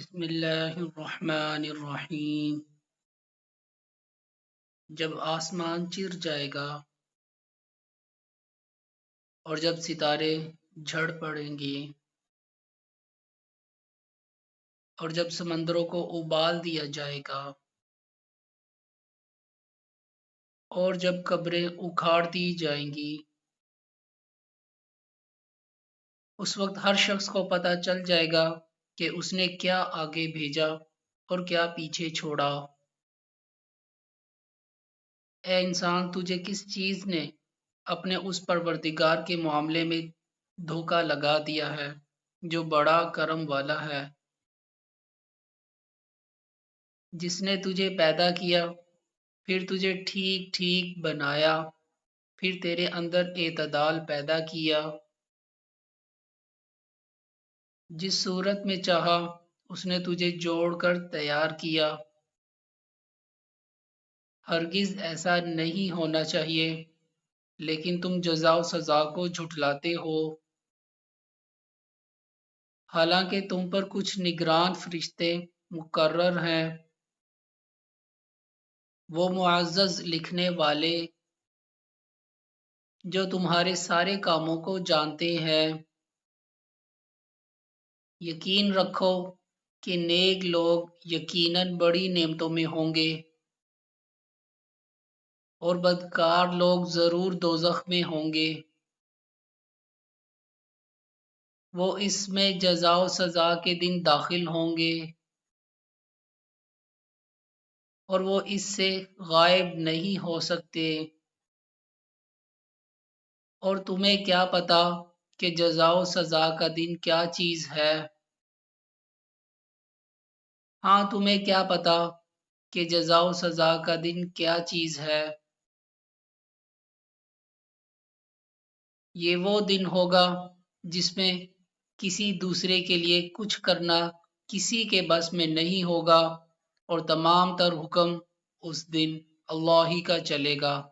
بسم اللہ الرحمن الرحیم۔ جب آسمان چر جائے گا اور جب ستارے جھڑ پڑیں گے اور جب سمندروں کو ابال دیا جائے گا اور جب قبریں اکھاڑ دی جائیں گی، اس وقت ہر شخص کو پتہ چل جائے گا کہ اس نے کیا آگے بھیجا اور کیا پیچھے چھوڑا۔ اے انسان، تجھے کس چیز نے اپنے اس پروردگار کے معاملے میں دھوکہ لگا دیا ہے جو بڑا کرم والا ہے، جس نے تجھے پیدا کیا، پھر تجھے ٹھیک ٹھیک بنایا، پھر تیرے اندر اعتدال پیدا کیا، جس صورت میں چاہا اس نے تجھے جوڑ کر تیار کیا۔ ہرگز ایسا نہیں ہونا چاہیے، لیکن تم جزا و سزا کو جھٹلاتے ہو، حالانکہ تم پر کچھ نگران فرشتے مقرر ہیں، وہ معزز لکھنے والے جو تمہارے سارے کاموں کو جانتے ہیں۔ یقین رکھو کہ نیک لوگ یقیناً بڑی نعمتوں میں ہوں گے اور بدکار لوگ ضرور دوزخ میں ہوں گے۔ وہ اس میں جزا و سزا کے دن داخل ہوں گے اور وہ اس سے غائب نہیں ہو سکتے۔ اور تمہیں کیا پتا کہ جزا و سزا کا دن کیا چیز ہے؟ ہاں، تمہیں کیا پتا کہ جزا و سزا کا دن کیا چیز ہے؟ یہ وہ دن ہوگا جس میں کسی دوسرے کے لیے کچھ کرنا کسی کے بس میں نہیں ہوگا اور تمام تر حکم اس دن اللہ ہی کا چلے گا۔